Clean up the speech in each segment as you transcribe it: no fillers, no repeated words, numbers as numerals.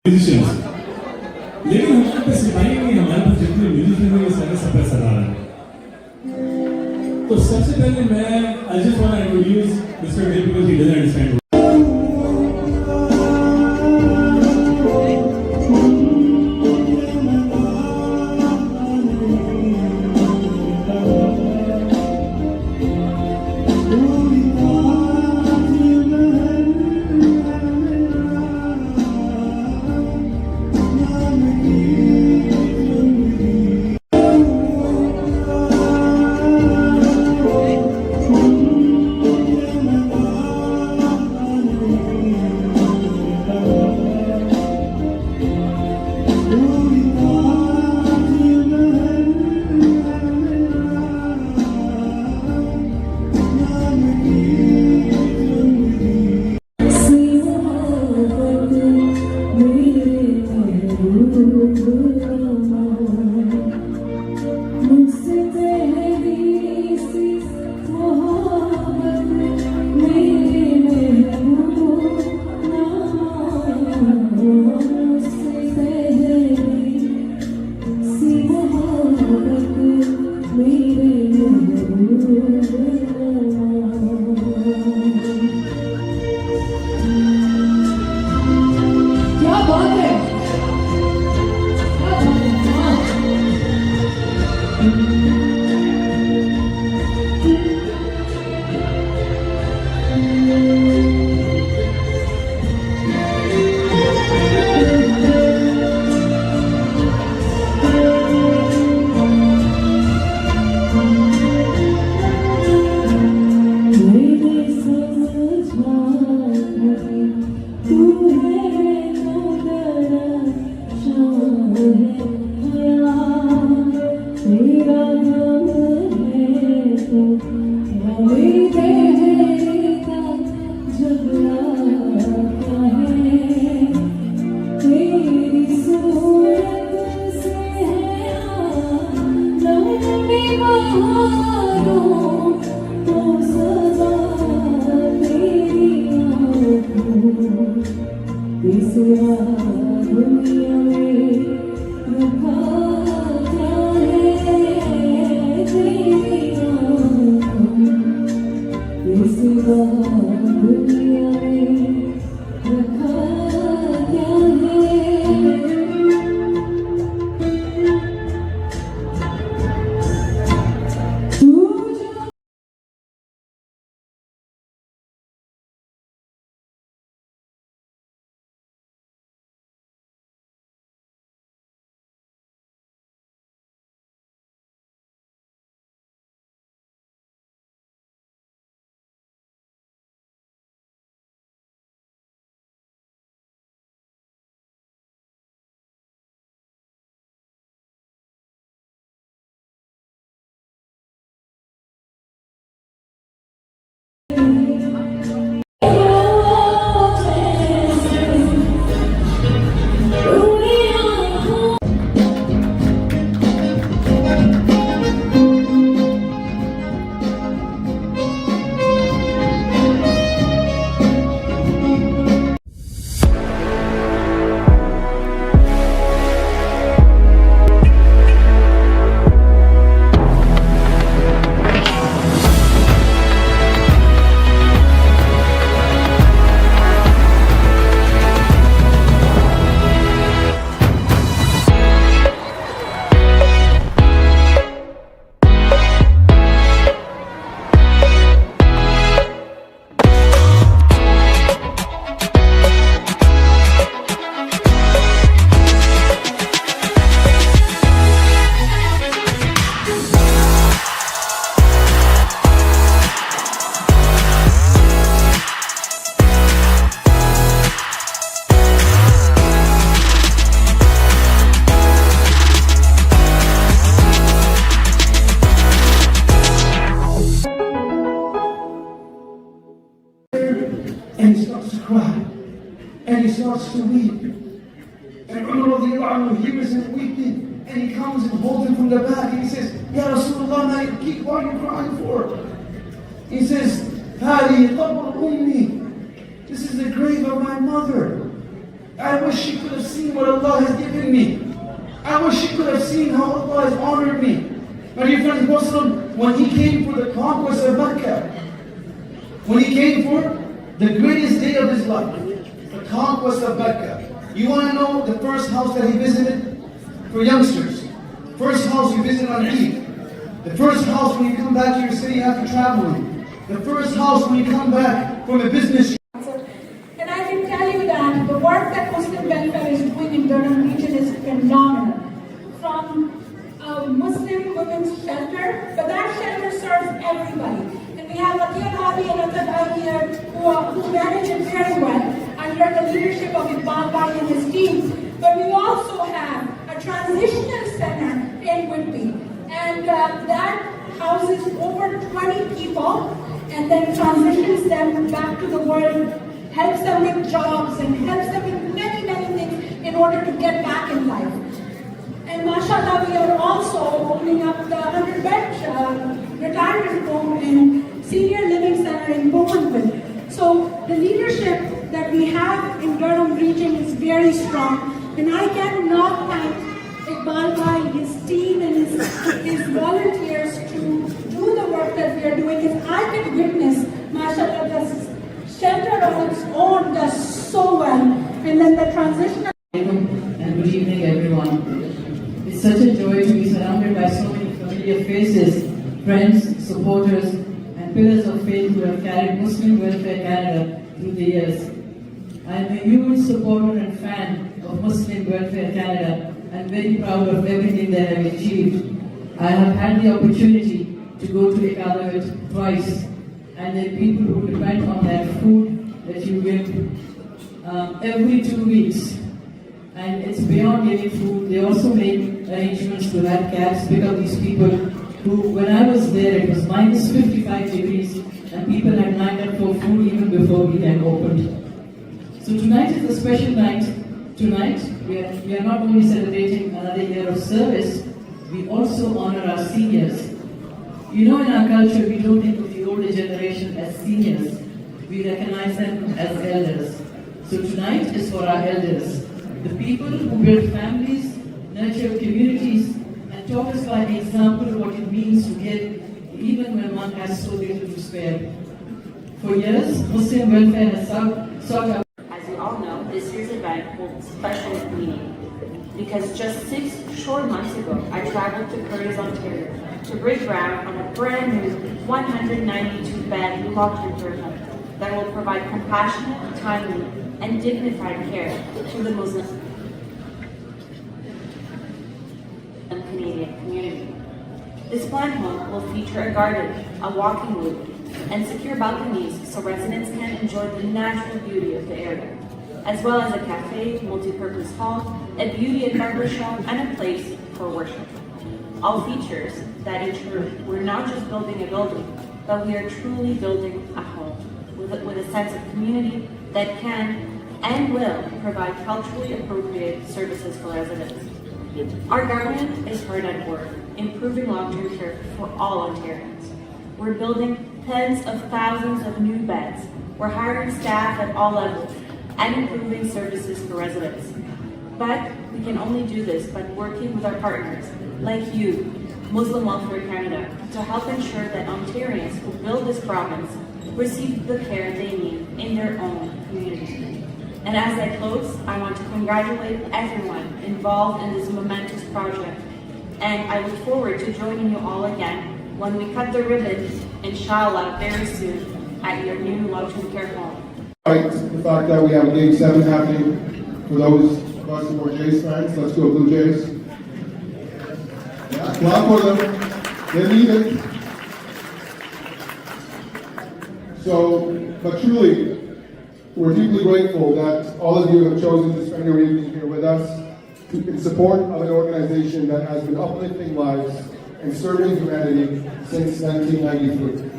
Musicians, लेकिन हमारे पास सिपाही नहीं, हमारे पास जितने म्यूजिशियन हैं ये सारे सफर सरदार हैं। तो सबसे पहले मैं I just want to introduce Mr. Dave because he doesn't understand. And he starts to cry, and he starts to weep. And Umar radiallahu anhu hears him weeping, and he comes and holds him from the back, and he says, Ya Rasulullah, what are you crying for? He says, هذه قبر أمي. This is the grave of my mother. I wish she could have seen what Allah has given me. I wish she could have seen how Allah has honored me. My dear friends, Muslim, when he came for the conquest of Mecca, when he came for the greatest day of his life, the conquest of Mecca, you want to know the first house that he visited? For youngsters, first house you visit on Eid, the first house when you come back to your city after traveling, the first house when you come back from a business. And I can tell you that the work that Muslim Welfare is doing in Durham region is phenomenal. From a Muslim women's shelter, but that shelter serves everybody. And we have Atia Bhabi and Atta here who manage it very well under the leadership of Iqbal Bhai and his team. But we also have a transitional center in Whitby. And that houses over 20 people and then transitions them back to the world, helps them with jobs and helps them with many, many things in order to get back in life. And mashallah, we are also opening up the 100-bed retirement home and senior living center in Bowmanville. So the leadership that we have in Durham region is very strong. And I cannot thank Iqbal Bhai, his team and his volunteers to do the work that we are doing. If I can witness, mashallah, the shelter on its own does so well. And then the transition. And good evening, everyone. It's such a joy to be surrounded by so many familiar faces, friends, supporters, and pillars of faith who have carried Muslim Welfare Canada through the years. I am a huge supporter and fan of Muslim Welfare Canada and very proud of everything they have achieved. I have had the opportunity to go to Ekalavit twice, and the people who depend on that food that you give every 2 weeks. And it's beyond giving food. They also make arrangements to have cabs pick up these people who, when I was there, it was minus 55 degrees and people had lined up for food even before we had opened. So tonight is a special night. Tonight, we are not only celebrating another year of service, we also honor our seniors. You know, in our culture, we don't think of the older generation as seniors. We recognize them as elders. So tonight is for our elders. The people who build families, nurture communities, and taught us by example what it means to give even when one has so little to spare. For years, Muslim Welfare has sought out. As you all know, this year's event holds special meaning because just 6 short months ago, I traveled to Curtis, Ontario to break ground on a brand new 192-bed long-term care home that will provide compassionate, timely, and dignified care to the Muslim and Canadian community. This planned home will feature a garden, a walking loop, and secure balconies so residents can enjoy the natural beauty of the area, as well as a cafe, multi-purpose hall, a beauty and barber shop, and a place for worship. All features that ensure we're not just building a building, but we are truly building a home with a sense of community that can and will provide culturally appropriate services for residents. Our government is hard at work, improving long-term care for all Ontarians. We're building tens of thousands of new beds. We're hiring staff at all levels and improving services for residents. But we can only do this by working with our partners, like you, Muslim Welfare Canada, to help ensure that Ontarians who build this province receive the care they need in their own community. And as I close, I want to congratulate everyone involved in this momentous project. And I look forward to joining you all again when we cut the ribbon, inshallah, very soon at your new long-term care home. Right, the fact that we have Game 7 happening for those of us who are Jays fans. Let's go Blue Jays. Yeah, clap for them. They need it. So, but truly, we're deeply grateful that all of you have chosen to spend your evening here with us in support of an organization that has been uplifting lives and serving humanity since 1993,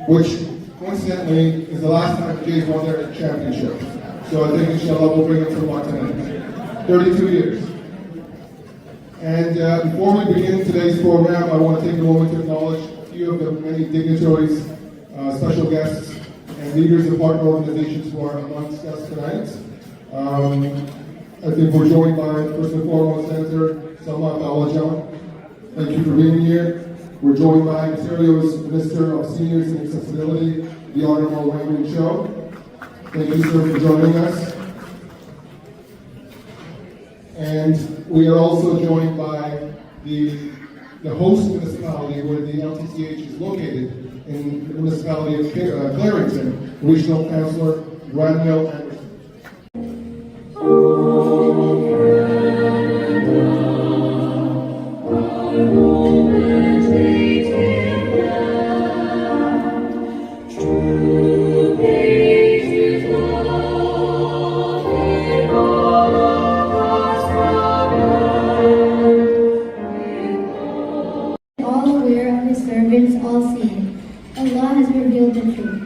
which coincidentally is the last time the Jays won their championship. So I think inshallah we'll bring it to the tonight. 32 years. And before we begin today's program, I want to take a moment to acknowledge a few of the many dignitaries, special guests, and leaders of partner organizations who are amongst us tonight. I think we're joined by, first and foremost, Senator Salma Talajan. Thank you for being here. We're joined by Ontario's Minister of Seniors and Accessibility, the Honourable Wayne Cho. Thank you, sir, for joining us. And we are also joined by the host municipality where the LTCH is located, in the municipality of Clarington, Regional Councillor Granville Anderson. All aware of his servants, all seeing. Allah has revealed the truth.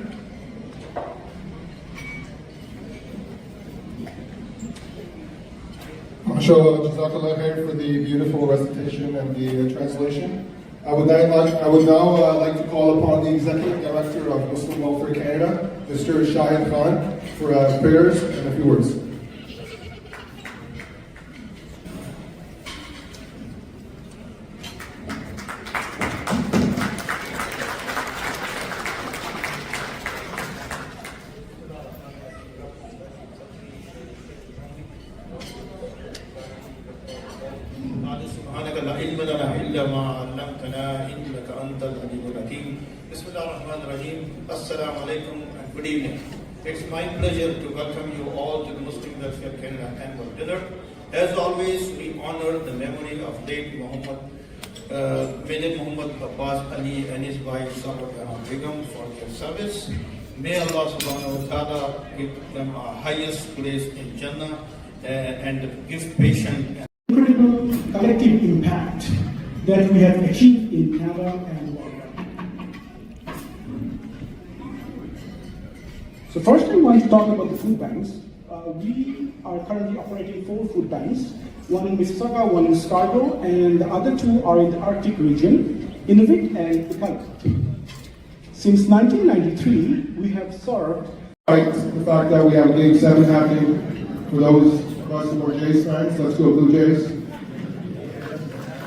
MashaAllah, Jazakallah khair for the beautiful recitation and the translation. I would now like to call upon the Executive Director of Muslim Welfare Canada, Mr. Shahin Khan, for prayers and a few words. سبحانك لا علم لنا إلا ما علمتنا إنك أنت العليم الحكيم. بسم الله الرحمن الرحيم. السلام عليكم and good evening. It's my pleasure to welcome you all to the Muslim Welfare Canada annual dinner. As always, we honor the memory of late Major Muhammad Abbas Ali and his wife Sarwar Jahan Begum for their service. May Allah subhanahu wa ta'ala give them a highest place in Jannah and give patience. Incredible collective impact that we have achieved in Canada and worldwide. So first I want to talk about the food banks. We are currently operating 4 food banks, one in Mississauga, one in Scarborough, and the other 2 are in the Arctic region, Inuvik and Iqaluit. Since 1993, we have served. Despite the fact that we have Game 7 happening for those of us who are Jays fans, let's go Blue Jays.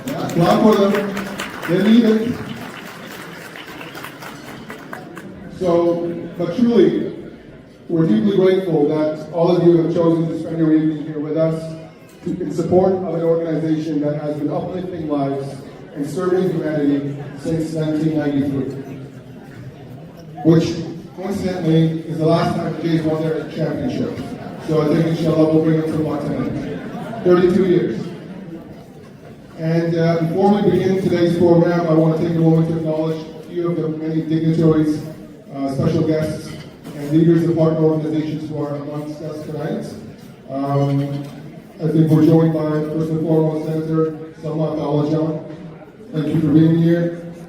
Yeah, clap for them. They need it. But truly, we're deeply grateful that all of you have chosen to spend your evening here with us in support of an organization that has been uplifting lives and serving humanity since 1993. Which, coincidentally, is the last time the Jays won their championship. So I think inshallah we'll bring it to the 32 years. And before we begin today's program, I want to take a moment to acknowledge a few of the many dignitaries, special guests, and leaders of partner organizations who are amongst us tonight. I think we're joined by, first and foremost, Senator Salma Talajan. Thank you for being here.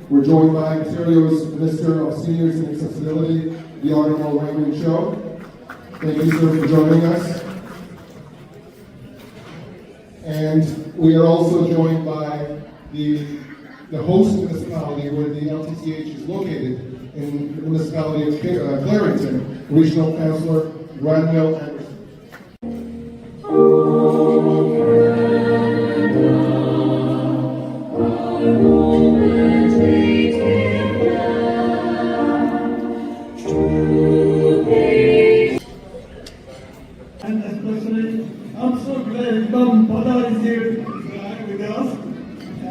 We're joined by Ontario's Minister of Seniors and Accessibility, the Honourable Wayne Cho. Thank you, sir, for joining us. And we are also joined by the host municipality where the LTCH is located, in the municipality of Clarington, Regional Councillor Granville Anderson. And especially, I'm so glad Imam Pada is here with us.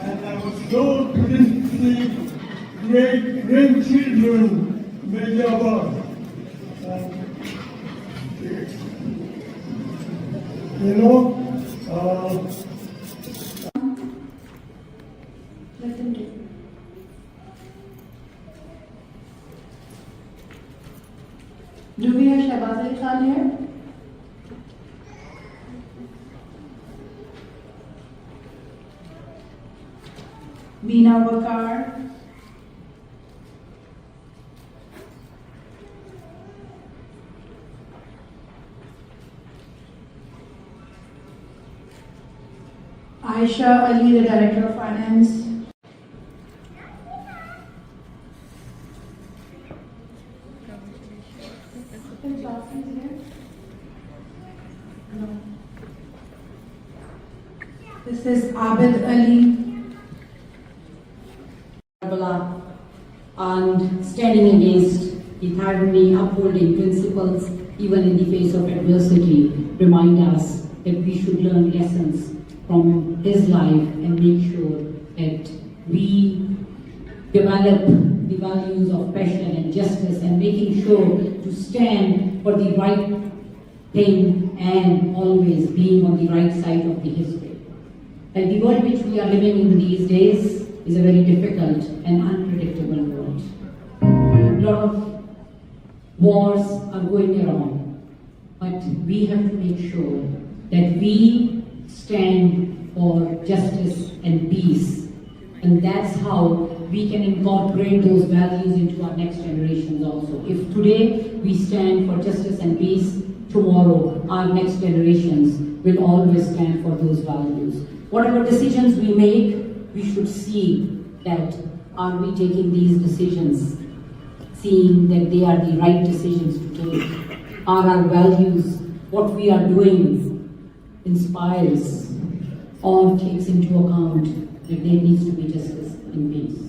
And I was so pleased to see great grandchildren, Major Abbas. Listen to. Do we have Shahbaz Ali Khan here? Meena Bakar. Aisha Ali, the Director of Finance. This is Abid Ali. And standing against the tyranny, upholding principles, even in the face of adversity, remind us that we should learn lessons from his life and make sure that we develop the values of passion and justice and making sure to stand for the right thing and always being on the right side of the history. Like the world which we are living in these days is a very difficult and unpredictable world. A lot of wars are going around, but we have to make sure that we stand for justice and peace. And that's how we can incorporate those values into our next generations also. If today we stand for justice and peace, tomorrow our next generations will always stand for those values. Whatever decisions we make, we should see that are we taking these decisions, seeing that they are the right decisions to take. Are our values, what we are doing, inspires or takes into account that there needs to be justice and peace.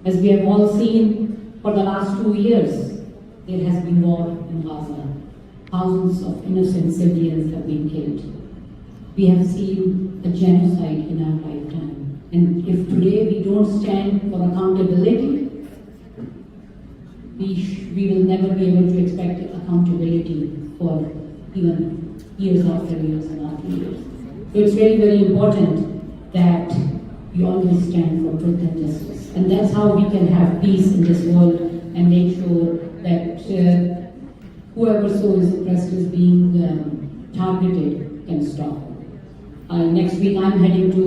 As we have all seen for the last 2 years, there has been war in Gaza. Thousands of innocent civilians have been killed. We have seen a genocide in our lifetime. And if today we don't stand for accountability, we will never be able to expect accountability for even years after years and after years. So it's very, very important that we always stand for truth and justice. And that's how we can have peace in this world and make sure that whoever so is oppressed is being targeted can stop. Next week I'm heading to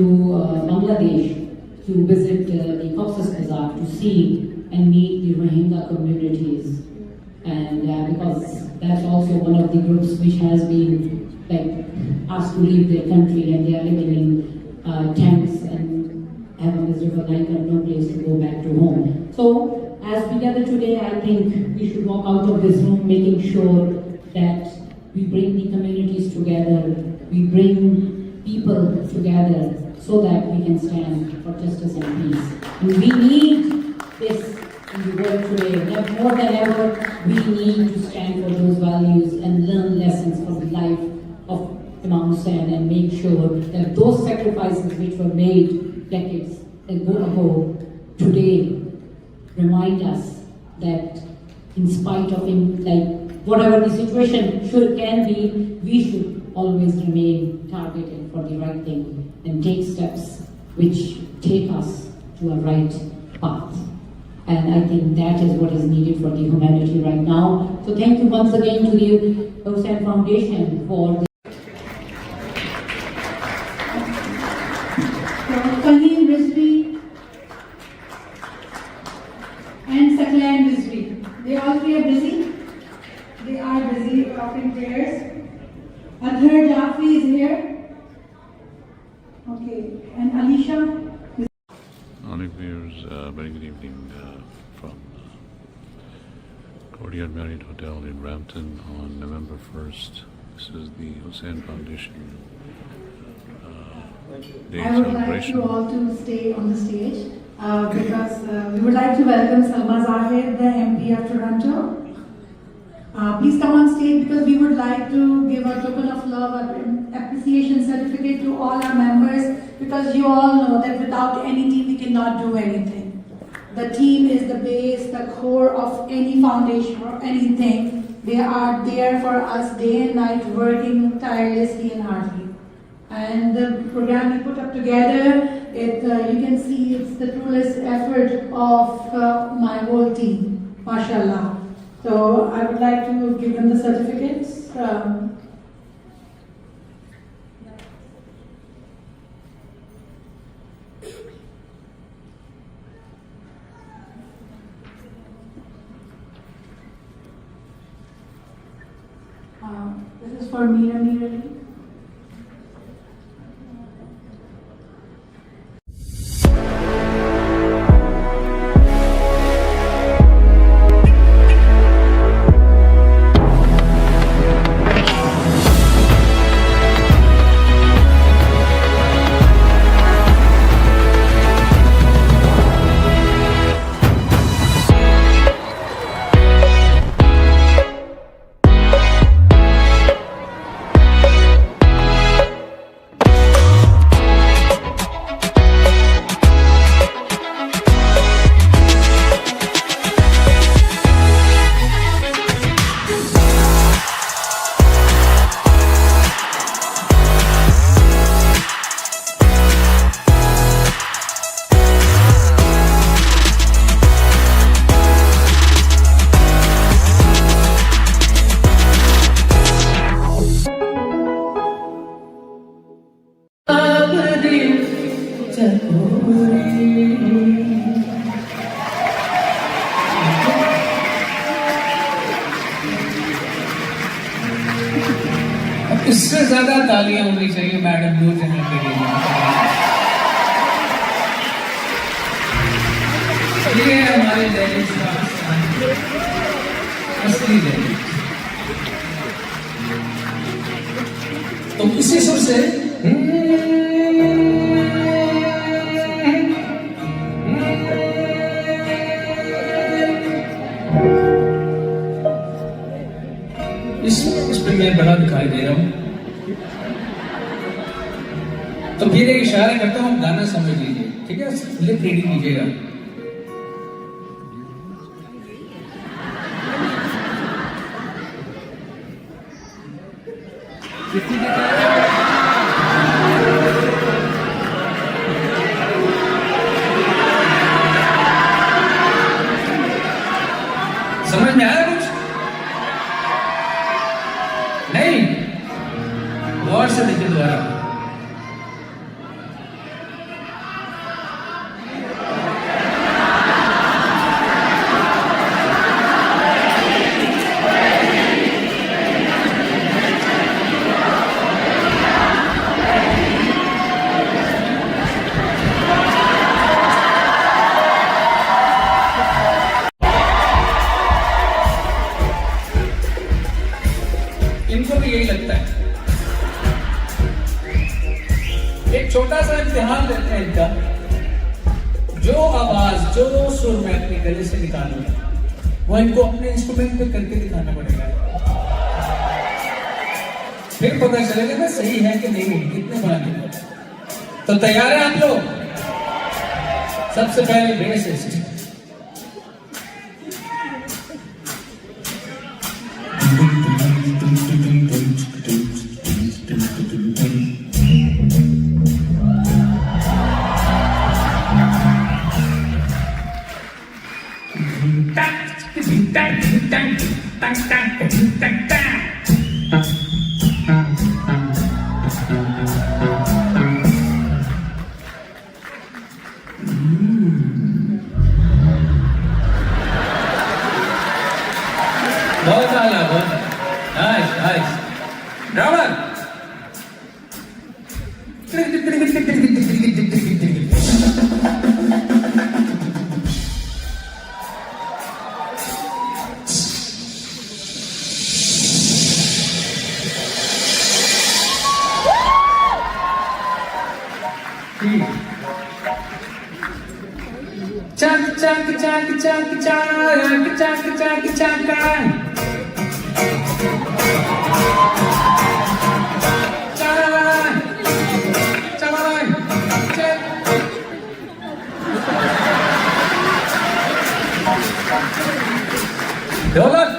Bangladesh to visit the Cox's Bazar to see and meet the Rohingya communities. And because that's also one of the groups which has been asked to leave their country, and they are living in tents and have a miserable life and no place to go back to home. So as we gather today, I think we should walk out of this room making sure that we bring the communities together, we bring people together so that we can stand for justice and peace. And we need this in the world today. More than ever, we need to stand for those values and learn lessons from the life of Imam Hussain and make sure that those sacrifices which were made decades ago, today remind us that in spite of whatever the situation can be, we should always remain targeted for the right thing and take steps which take us to a right path. And I think that is what is needed for the humanity right now. So thank you once again to the Hussain Foundation for Fahim Rizvi and Saklan Rizvi. They all three are busy. They are busy offering prayers. Adhar Jafri is here. Okay. And Alisha. Honored viewers, very good evening from Courtyard Marriott Hotel in Brampton on November 1st. This is the Hussain Foundation Day I would like celebration. you all to stay on the stage because we would like to welcome Salma Zahid, the MP of Toronto. Please come on stage because we would like to give a token of love, an appreciation certificate to all our members, because you all know that without any team we cannot do anything. The team is the base, the core of any foundation or anything. They are there for us day and night, working tirelessly and hardly. And the program we put up together, you can see it's the truest effort of my whole team, mashallah. So I would like to give them the certificates. This is for Meera Meera. इससे ज्यादा तालियां होनी चाहिए madam blue channel के लिए। ये है हमारे लेडीज का असली लेडीज। तो इसी सुर से इस पे मैं बड़ा दिखाई दे रहा हूं, तो फिर एक इशारा करता हूं, गाना समझ लीजिए, ठीक है? लिप रीडिंग कीजिएगा। समझ में आया कुछ? नहीं? गौर से देखिए दोबारा। इनको भी यही लगता है। एक छोटा सा इम्तिहान देते हैं इनका। जो आवाज, जो सुर मैं अपने गले से निकालूंगा, वो इनको अपने इंस्ट्रूमेंट पे करके दिखाना पड़ेगा। फिर पता चलेगा ना सही है कि नहीं, कितने बना। तो तैयार है आप लोग? सबसे पहले बेसिस्ट। बहुत आला, बहुत nice nice drummer. Chak chak chak chak chak chak chak chak ढोलक।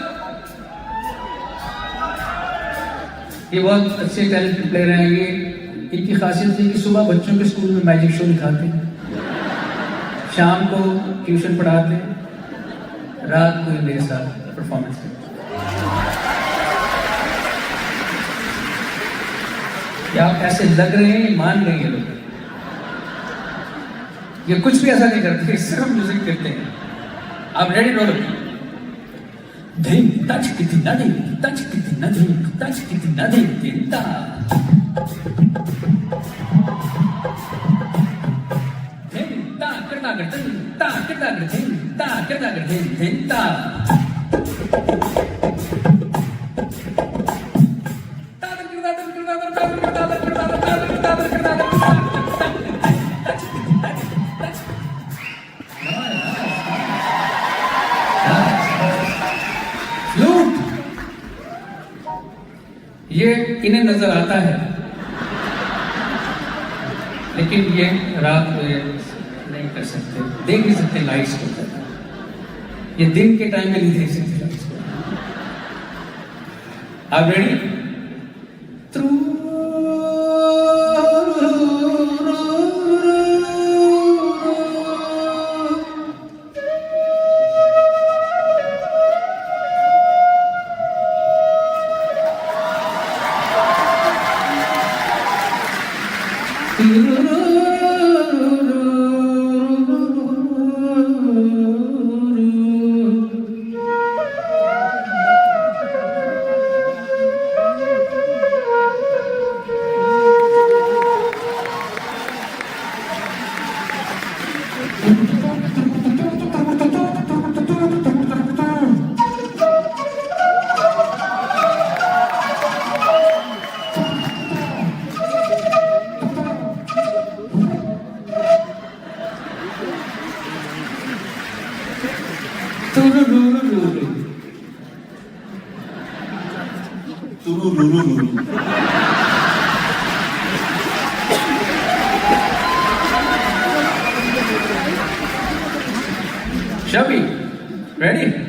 ये बहुत अच्छे टैलेंटेड प्लेयर हैं। ये इनकी खासियत है कि सुबह बच्चों के स्कूल में मैजिक शो दिखाते हैं, शाम को ट्यूशन पढ़ाते हैं, रात को ये मेरे साथ परफॉर्मेंस करते हैं। क्या आप ऐसे लग रहे हैं, मान रहे हैं लोग? ये कुछ भी ऐसा नहीं करते, सिर्फ म्यूजिक करते हैं। आप रेडी? ढोलक। Ding, touch it in nothing, touch it in nothing, touch it in nothing, tinta. Tinta, kerta kerta, tinta, kerta kerta, tinta, kerta kerta, tinta. ये इन्हें नजर आता है, लेकिन ये रात को ये नहीं कर सकते, देख नहीं सकते लाइट्स को। ये दिन के टाइम में नहीं देख सकते लाइट्स को। आप रेडी? Shabby, ready?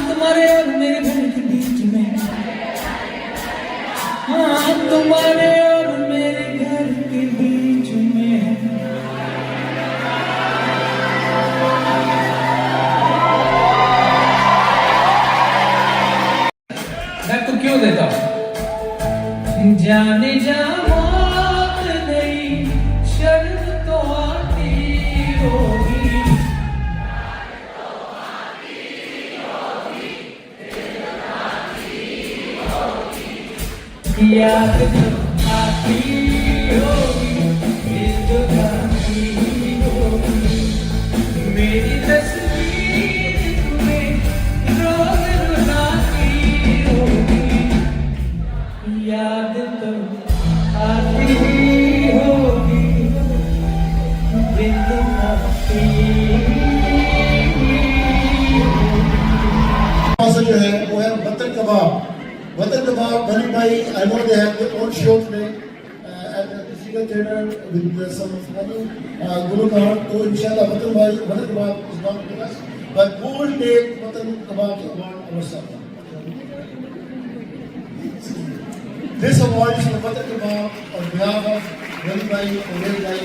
तुम्हारे और मेरे घर के बीच में, हाँ तुम्हारे और मेरे घर के बीच में। मैं तो क्यों देता हूं? जाने जा मौत नहीं, शर्म तो आती होगी। याद तो आती होगी, दिल तो आती होगी। मेरी तस्वीर तुम्हें रोज रुलाती होगी। याद तो आती होगी, दिल तो आती होगी। जो है वो है वतन कबाब। Watan Kebab, Bani Bhai, I know they have their own show today at the Siga Theatre with some funny Guru Khan. So inshallah, Watan Kebab is not with us, but who will take Watan Kebab award ourselves? This award is for Watan Kebab on behalf of Bani Bhai, Omer Bhai,